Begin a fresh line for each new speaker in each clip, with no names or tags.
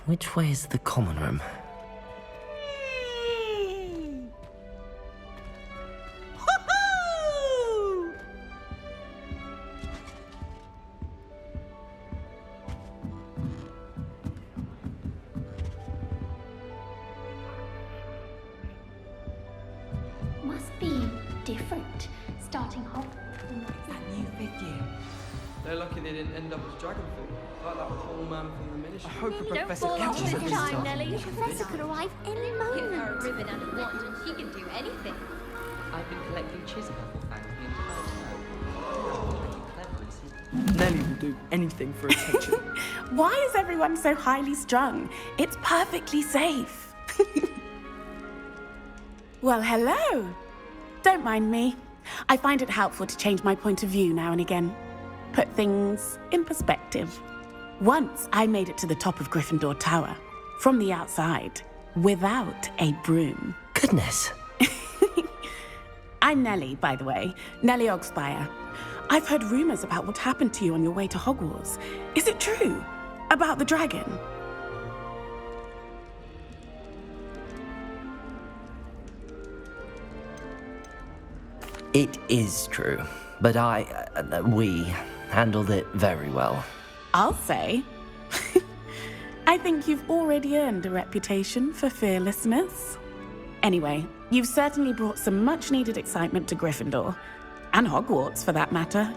Which way is the common room?
Must be different, starting Hogwarts.
That new fifth year.
They're lucky they didn't end up as dragon food, like that whole man from the ministry.
I hope the
Don't
professor
fall off
catches
this
us.
time, Nelly. The professor could arrive any
Give her a
moment.
ribbon and a wand and she can do anything.
I've been collecting Chisholm fans the entire time.
Nelly will do anything for attention.
Why is everyone so highly strung? It's perfectly safe. Well, hello. Don't mind me. I find it helpful to change my point of view now and again. Put things in perspective. Once I made it to the top of Gryffindor Tower, from the outside, without a broom.
Goodness.
I'm Nellie, by the way. Nellie Ogspire. I've heard rumors about what happened to you on your way to Hogwarts. Is it true? About the dragon?
It is true, but we handled it very well.
I'll say. I think you've already earned a reputation for fearlessness. Anyway, you've certainly brought some much-needed excitement to Gryffindor. And Hogwarts, for that matter.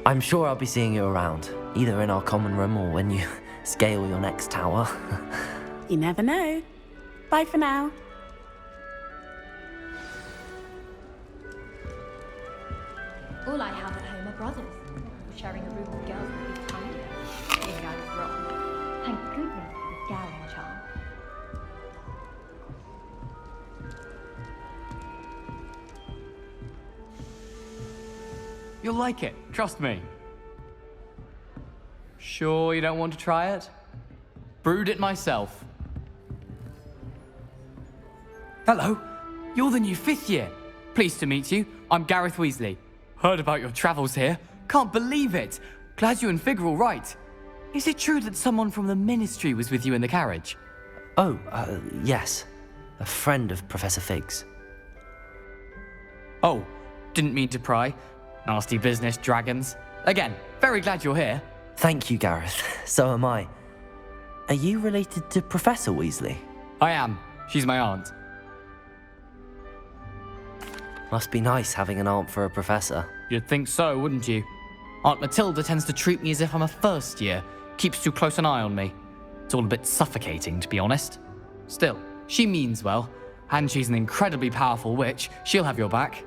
I'm sure I'll be seeing you around, either in our common room or when you scale your next tower.
You never know. Bye for now.
All I have at home are brothers. Sharing a room with girls would be fun. Maybe I was wrong. Thank goodness for the Gowing charm.
You'll like it, trust me. Sure you don't want to try it? Brewed it myself. Hello, you're the new fifth year. Pleased to meet you. I'm Gareth Weasley. Heard about your travels here. Can't believe it. Glad you and Fig are all right. Is it true that someone from the ministry was with you in the carriage?
Oh, yes. A friend of Professor Fig's.
Oh, didn't mean to pry. Nasty business, dragons. Again, very glad you're here.
Thank you, Gareth. So am I. Are you related to Professor Weasley?
I am. She's my aunt.
Must be nice having an aunt for a professor.
You'd think so, wouldn't you? Aunt Matilda tends to treat me as if I'm a first year. Keeps too close an eye on me. It's all a bit suffocating, to be honest. Still, she means well, and she's an incredibly powerful witch. She'll have your back.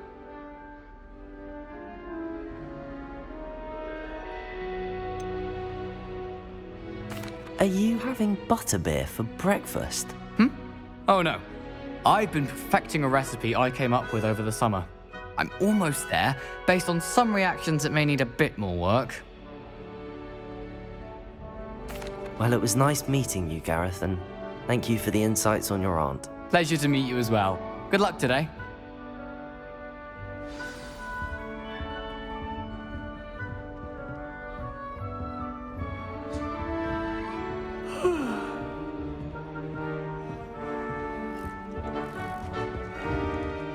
Are you having butterbeer for breakfast?
Oh no. I've been perfecting a recipe I came up with over the summer. I'm almost there, based on some reactions that may need a bit more work.
Well, it was nice meeting you, Gareth, and thank you for the insights on your aunt.
Pleasure to meet you as well. Good luck today.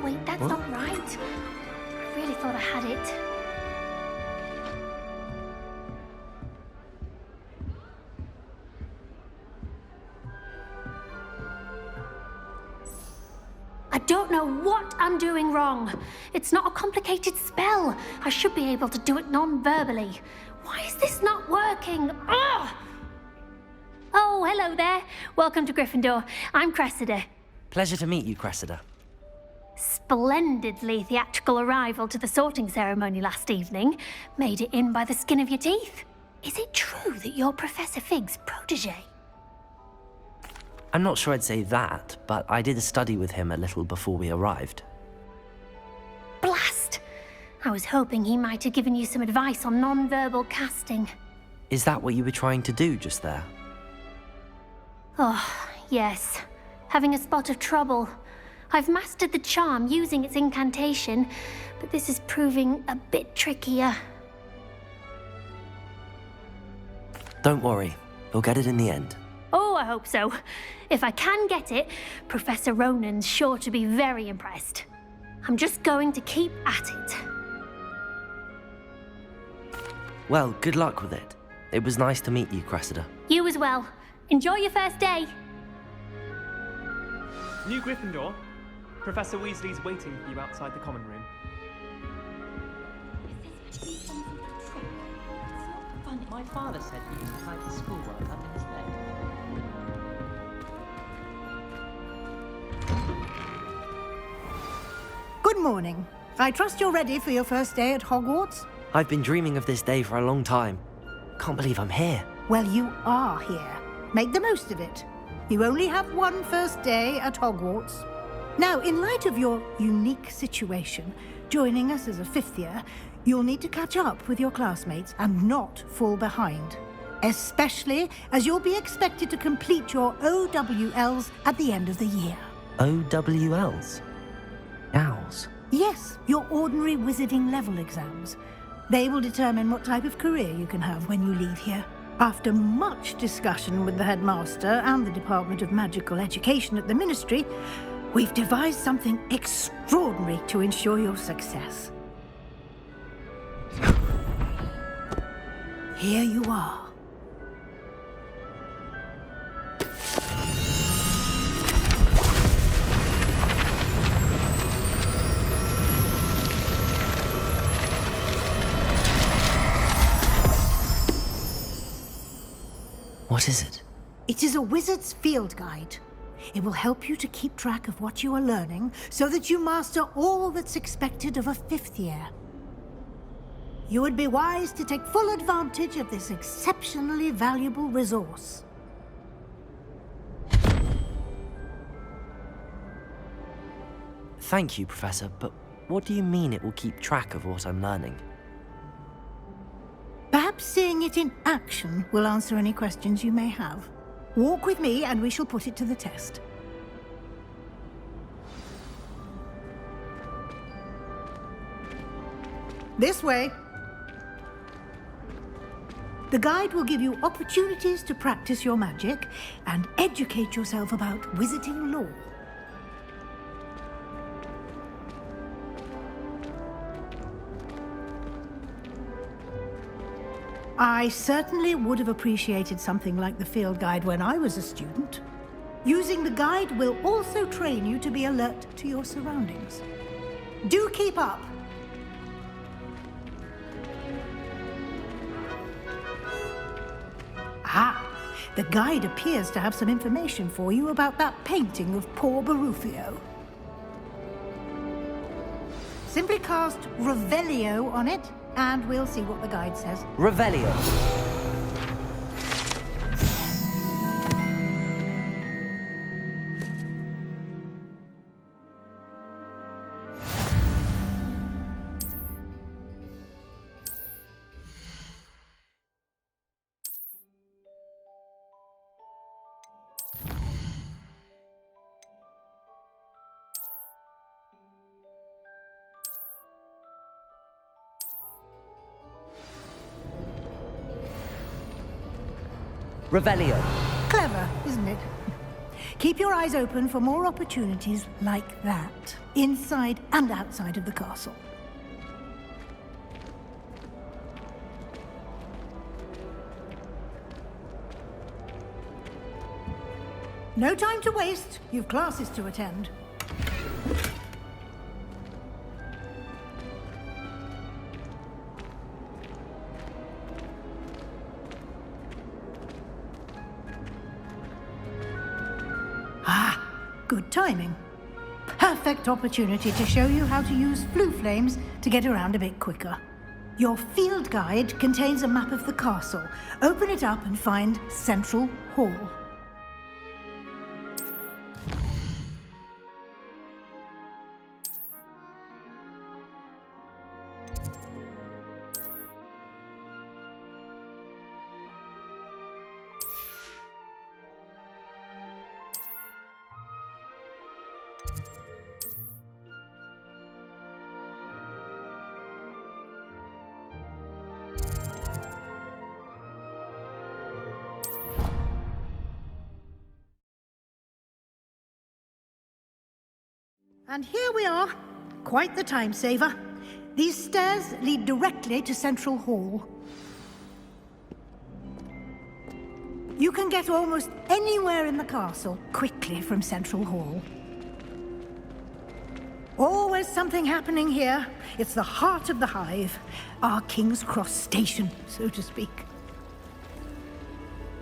Wait, that's not right. I really thought I had it. I don't know what I'm doing wrong. It's not a complicated spell. I should be able to do it non-verbally. Why is this not working? Ugh! Oh, hello there. Welcome to Gryffindor. I'm Cressida.
Pleasure to meet you, Cressida.
Splendidly theatrical arrival to the sorting ceremony last evening. Made it in by the skin of your teeth. Is it true that you're Professor Fig's protege?
I'm not sure I'd say that, but I did a study with him a little before we arrived.
Blast! I was hoping he might have given you some advice on non-verbal casting.
Is that what you were trying to do just there?
Oh, yes. Having a spot of trouble. I've mastered the charm using its incantation, but this is proving a bit trickier.
Don't worry. You'll get it in the end.
Oh, I hope so. If I can get it, Professor Ronan's sure to be very impressed. I'm just going to keep at it.
Well, good luck with it. It was nice to meet you, Cressida.
You as well. Enjoy your first day.
New Gryffindor. Professor Weasley's waiting for you outside the common room.
My father said he used to hide his schoolwork under his bed.
Good morning. I trust you're ready for your first day at Hogwarts?
I've been dreaming of this day for a long time. Can't believe I'm here.
Well, you are here. Make the most of it. You only have one first day at Hogwarts. Now, in light of your unique situation, joining us as a fifth year, you'll need to catch up with your classmates and not fall behind. Especially as you'll be expected to complete your OWLs at the end of the year.
OWLs? Owls?
Yes, your ordinary wizarding level exams. They will determine what type of career you can have when you leave here. After much discussion with the headmaster and the Department of Magical Education at the Ministry, we've devised something extraordinary to ensure your success. Here you are.
What is it?
It is a wizard's field guide. It will help you to keep track of what you are learning so that you master all that's expected of a fifth year. You would be wise to take full advantage of this exceptionally valuable resource.
Thank you, Professor, but what do you mean it will keep track of what I'm learning?
Perhaps seeing it in action will answer any questions you may have. Walk with me and we shall put it to the test. This way. The guide will give you opportunities to practice your magic and educate yourself about wizarding lore. I certainly would have appreciated something like the field guide when I was a student. Using the guide will also train you to be alert to your surroundings. Do keep up! Ah, the guide appears to have some information for you about that painting of poor Barufio. Simply cast Revelio on it, and we'll see what the guide says.
Revelio. Revelio.
Clever, isn't it? Keep your eyes open for more opportunities like that, inside and outside of the castle. No time to waste. You've classes to attend. Good timing. Perfect opportunity to show you how to use flue flames to get around a bit quicker. Your field guide contains a map of the castle. Open it up and find Central Hall. And here we are. Quite the time saver. These stairs lead directly to Central Hall. You can get almost anywhere in the castle quickly from Central Hall. Always something happening here. It's the heart of the Hive, our King's Cross station, so to speak.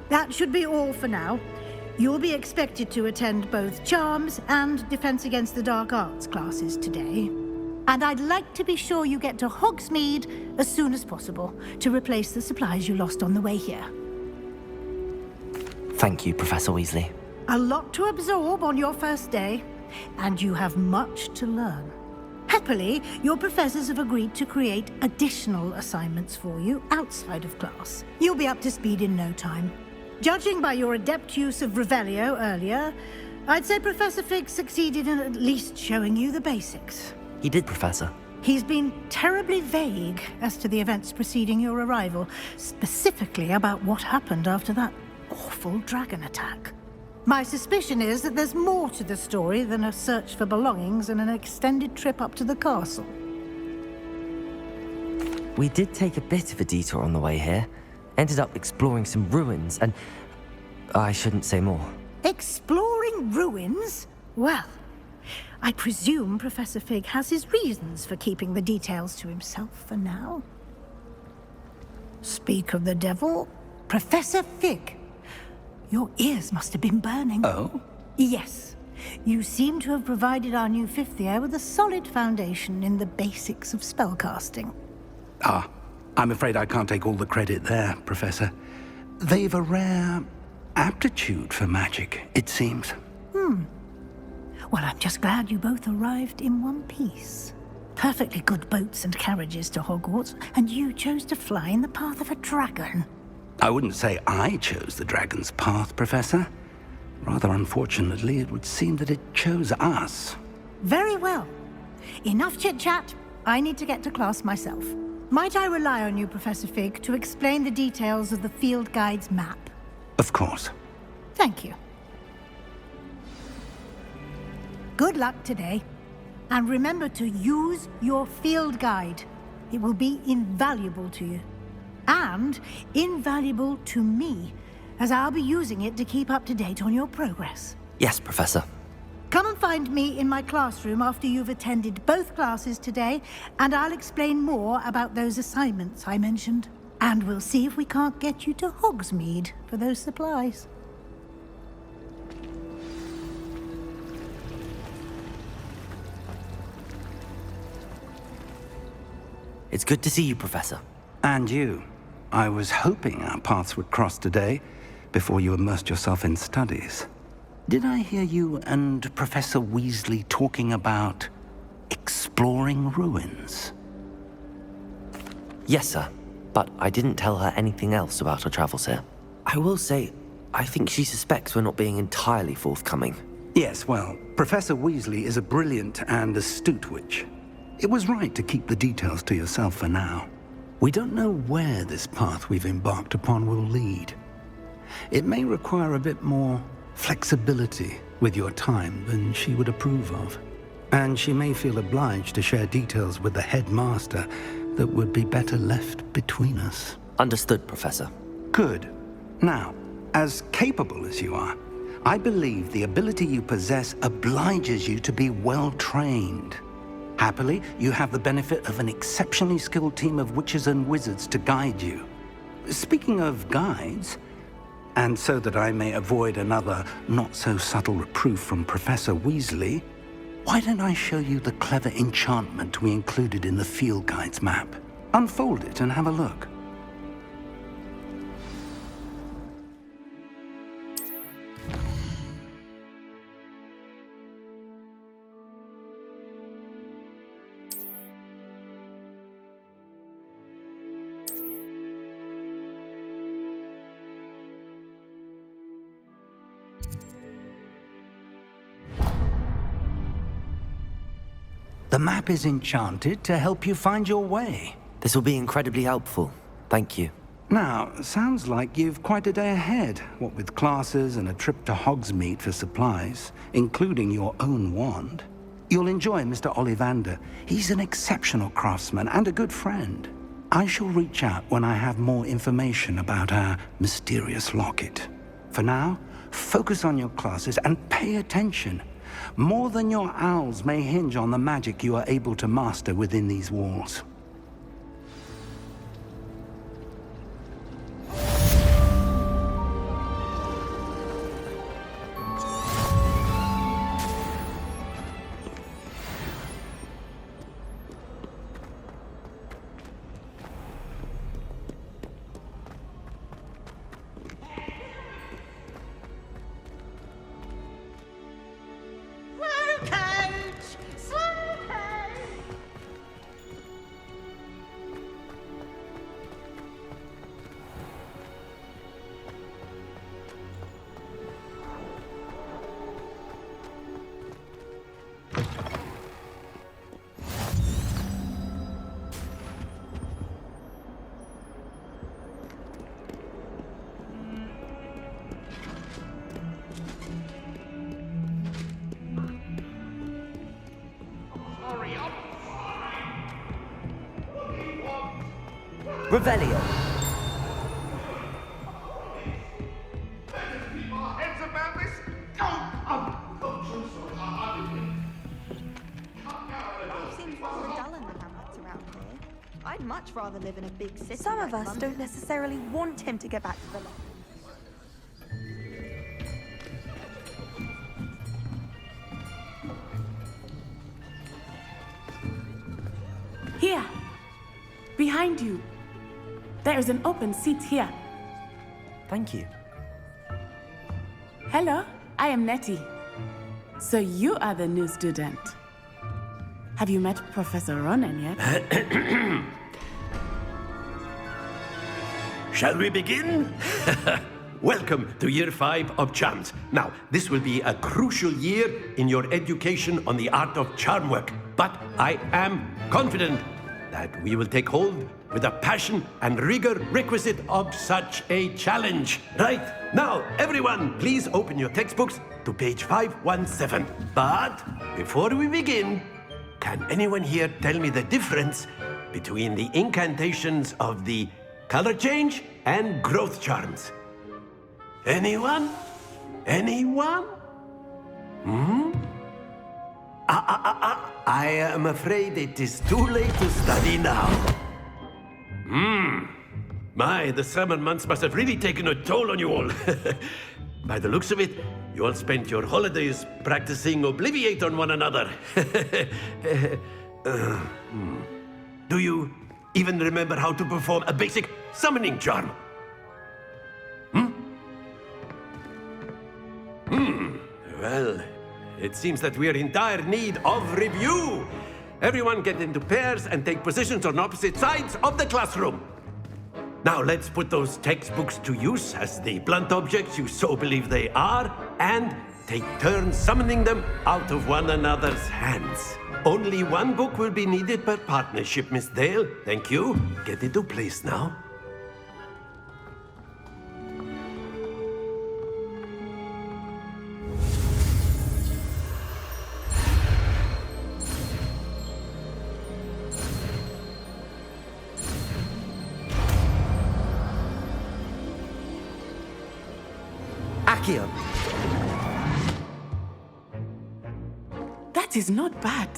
That should be all for now. You'll be expected to attend both Charms and Defense Against the Dark Arts classes today. And I'd like to be sure you get to Hogsmeade as soon as possible to replace the supplies you lost on the way here.
Thank you, Professor Weasley.
A lot to absorb on your first day, and you have much to learn. Happily, your professors have agreed to create additional assignments for you outside of class. You'll be up to speed in no time. Judging by your adept use of Revelio earlier, I'd say Professor Fig succeeded in at least showing you the basics.
He did, Professor.
He's been terribly vague as to the events preceding your arrival, specifically about what happened after that awful dragon attack. My suspicion is that there's more to the story than a search for belongings and an extended trip up to the castle.
We did take a bit of a detour on the way here. Ended up exploring some ruins and... I shouldn't say more.
Exploring ruins? Well, I presume Professor Fig has his reasons for keeping the details to himself for now. Speak of the devil, Professor Fig. Your ears must have been burning.
Oh?
Yes. You seem to have provided our new fifth year with a solid foundation in the basics of spellcasting.
Ah, I'm afraid I can't take all the credit there, Professor. They've a rare aptitude for magic, it seems.
Well, I'm just glad you both arrived in one piece. Perfectly good boats and carriages to Hogwarts, and you chose to fly in the path of a dragon.
I wouldn't say I chose the dragon's path, Professor. Rather unfortunately, it would seem that it chose us.
Very well. Enough chit-chat. I need to get to class myself. Might I rely on you, Professor Fig, to explain the details of the field guide's map?
Of course.
Thank you. Good luck today. And remember to use your field guide. It will be invaluable to you. And invaluable to me, as I'll be using it to keep up to date on your progress.
Yes, Professor.
Come and find me in my classroom after you've attended both classes today, and I'll explain more about those assignments I mentioned. And we'll see if we can't get you to Hogsmeade for those supplies.
It's good to see you, Professor.
And you. I was hoping our paths would cross today, before you immersed yourself in studies. Did I hear you and Professor Weasley talking about exploring ruins?
Yes, sir. But I didn't tell her anything else about our travels here. I will say, I think she suspects we're not being entirely forthcoming.
Yes, well, Professor Weasley is a brilliant and astute witch. It was right to keep the details to yourself for now. We don't know where this path we've embarked upon will lead. It may require a bit more flexibility with your time than she would approve of. And she may feel obliged to share details with the headmaster that would be better left between us.
Understood, Professor.
Good. Now, as capable as you are, I believe the ability you possess obliges you to be well-trained. Happily, you have the benefit of an exceptionally skilled team of witches and wizards to guide you. Speaking of guides, and so that I may avoid another not-so-subtle reproof from Professor Weasley, why don't I show you the clever enchantment we included in the field guide's map? Unfold it and have a look. The map is enchanted to help you find your way.
This will be incredibly helpful. Thank you.
Now, sounds like you've quite a day ahead, what with classes and a trip to Hogsmeade for supplies, including your own wand. You'll enjoy Mr. Ollivander. He's an exceptional craftsman and a good friend. I shall reach out when I have more information about our mysterious locket. For now, focus on your classes and pay attention. More than your owls may hinge on the magic you are able to master within these walls.
Revelio.
Seems rather dull in the hamlets around here. I'd much rather live in a big city.
Some of
like
us
London.
don't necessarily want him to get back to the lot.
Here. Behind you. There is an open seat here.
Thank you.
Hello, I am Nettie. So you are the new student. Have you met Professor Ronan yet?
Shall we begin? Welcome to Year 5 of Charms. Now, this will be a crucial year in your education on the art of charm work. But I am confident that we will take hold with the passion and rigor requisite of such a challenge. Right, now, everyone, please open your textbooks to page 517. But before we begin, can anyone here tell me the difference between the incantations of the color change and growth charms? Anyone? Anyone? I am afraid it is too late to study now. My, the summer months must have really taken a toll on you all. By the looks of it, you all spent your holidays practicing Obliviate on one another. Do you even remember how to perform a basic summoning charm? Well, it seems that we are in dire need of review. Everyone get into pairs and take positions on opposite sides of the classroom. Now let's put those textbooks to use as the blunt objects you so believe they are, and take turns summoning them out of one another's hands. Only one book will be needed per partnership, Miss Dale. Thank you. Get into place now.
Accio.
That is not bad.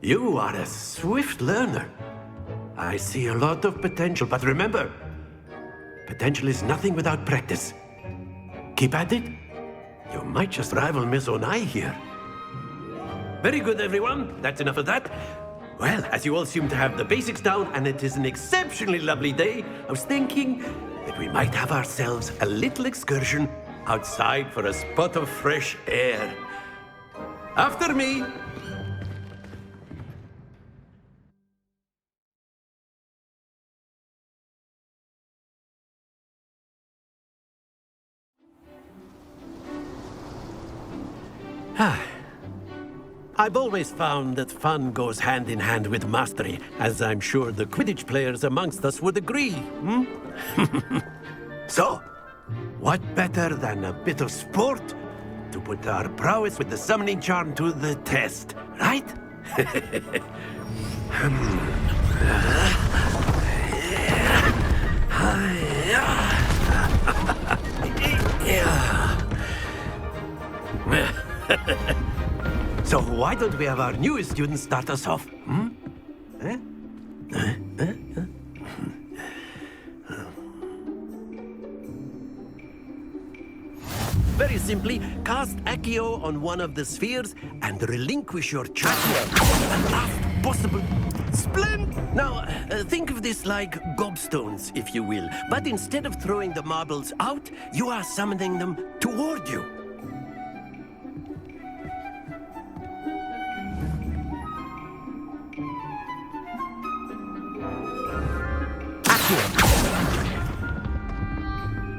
You are a swift learner. I see a lot of potential, but remember, potential is nothing without practice. Keep at it. You might just rival Miss Onai here. Very good, everyone. That's enough of that. Well, as you all seem to have the basics down, and it is an exceptionally lovely day, I was thinking that we might have ourselves a little excursion outside for a spot of fresh air. After me. I've always found that fun goes hand in hand with mastery, as I'm sure the Quidditch players amongst us would agree. So, what better than a bit of sport to put our prowess with the summoning charm to the test, right? So why don't we have our newest student start us off? Eh? Very simply, cast Accio on one of the spheres and relinquish your charge at the last possible splint. Now, think of this like gobstones, if you will. But instead of throwing the marbles out, you are summoning them toward you.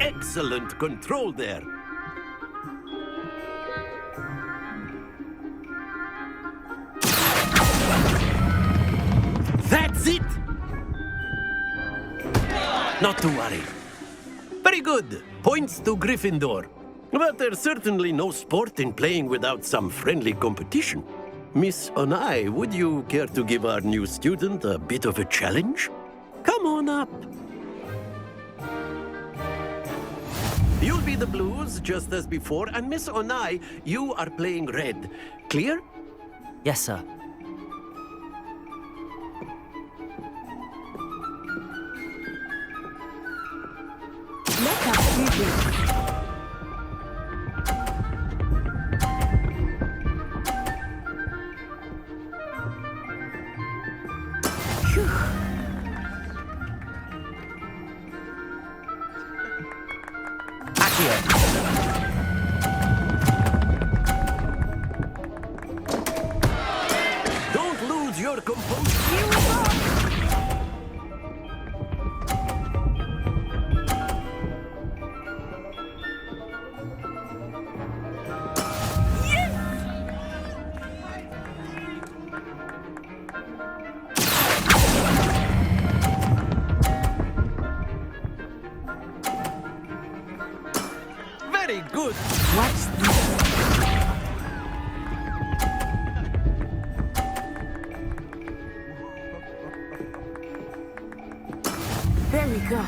Excellent control there. That's it! Not to worry. Very good. Points to Gryffindor. But there's certainly no sport in playing without some friendly competition. Miss Onai, would you care to give our new student a bit of a challenge? Come on up. You'll be the blues, just as before, and Miss Onai, you are playing red. Clear?
Yes, sir.
Let us see this.
Don't lose your composure. Very good.
Watch this. There we go.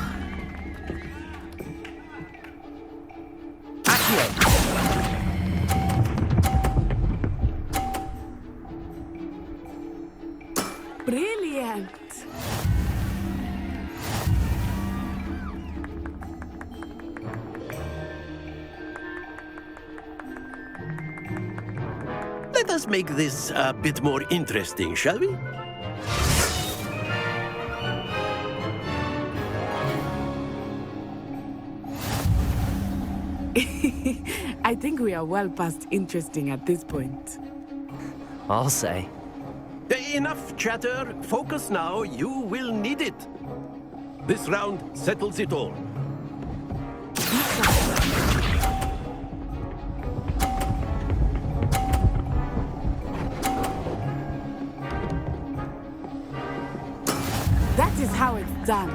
Brilliant.
Let us make this a bit more interesting, shall we?
I think we are well past interesting at this point.
I'll say.
Enough chatter. Focus now. You will need it. This round settles it all.
That is how it's done.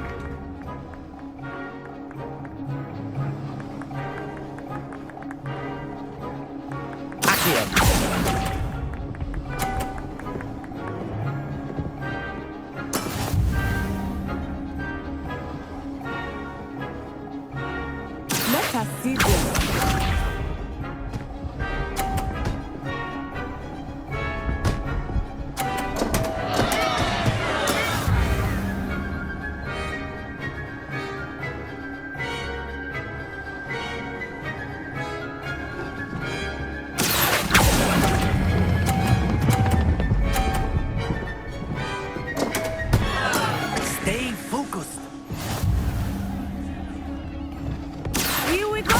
Let us see this.
Stay focused.
Here we go.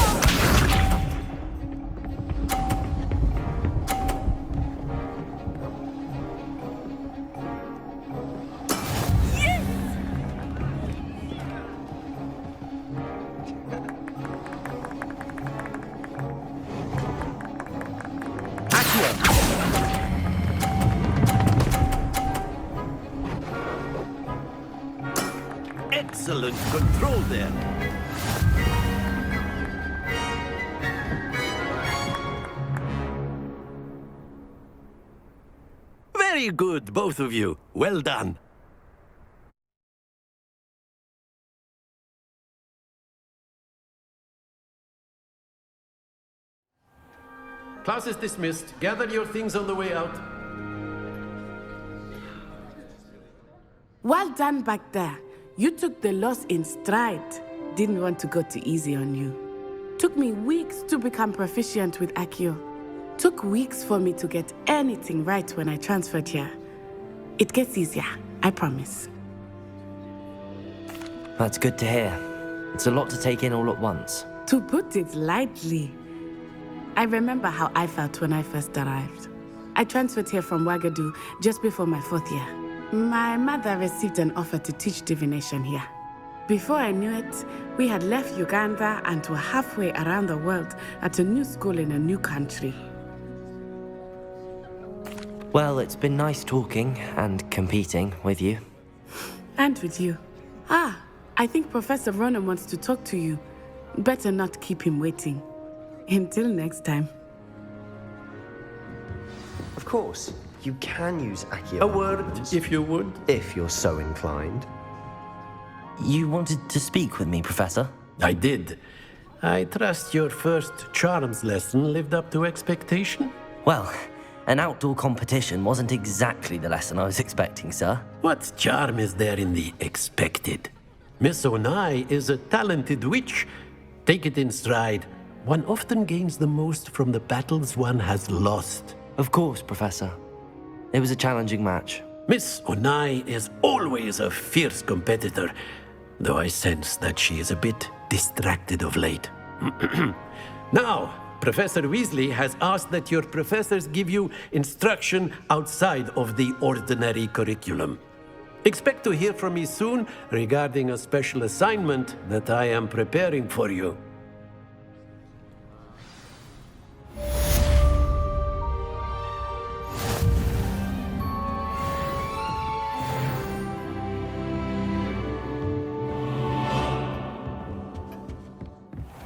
Excellent control there. Very good, both of you. Well done. Class is dismissed. Gather your things on the way out.
Well done back there. You took the loss in stride. Didn't want to go too easy on you. Took me weeks to become proficient with Accio. Took weeks for me to get anything right when I transferred here. It gets easier, I promise.
That's good to hear. It's a lot to take in all at once.
To put it lightly, I remember how I felt when I first arrived. I transferred here from Ouagadougou just before my 4th year. My mother received an offer to teach divination here. Before I knew it, we had left Uganda and were halfway around the world at a new school in a new country.
Well, it's been nice talking and competing with you.
And with you. Ah, I think Professor Ronan wants to talk to you. Better not keep him waiting. Until next time.
Of course, you can use Accio.
A word, if you would.
If you're so inclined.
You wanted to speak with me, Professor?
I did. I trust your first charms lesson lived up to expectation?
Well, an outdoor competition wasn't exactly the lesson I was expecting, sir.
What charm is there in the expected? Miss Onai is a talented witch. Take it in stride. One often gains the most from the battles one has lost.
Of course, Professor. It was a challenging match.
Miss Onai is always a fierce competitor, though I sense that she is a bit distracted of late. Now, Professor Weasley has asked that your professors give you instruction outside of the ordinary curriculum. Expect to hear from me soon regarding a special assignment that I am preparing for you.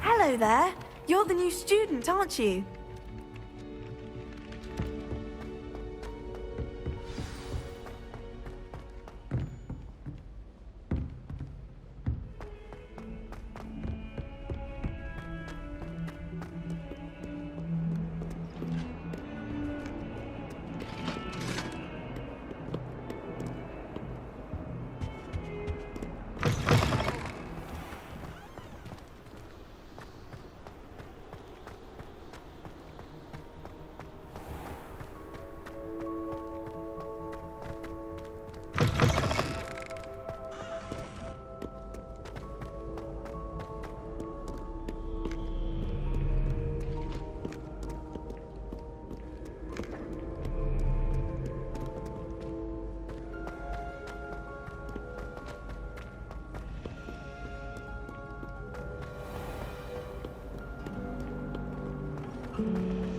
Hello there. You're the new student, aren't you?
Mm-hmm.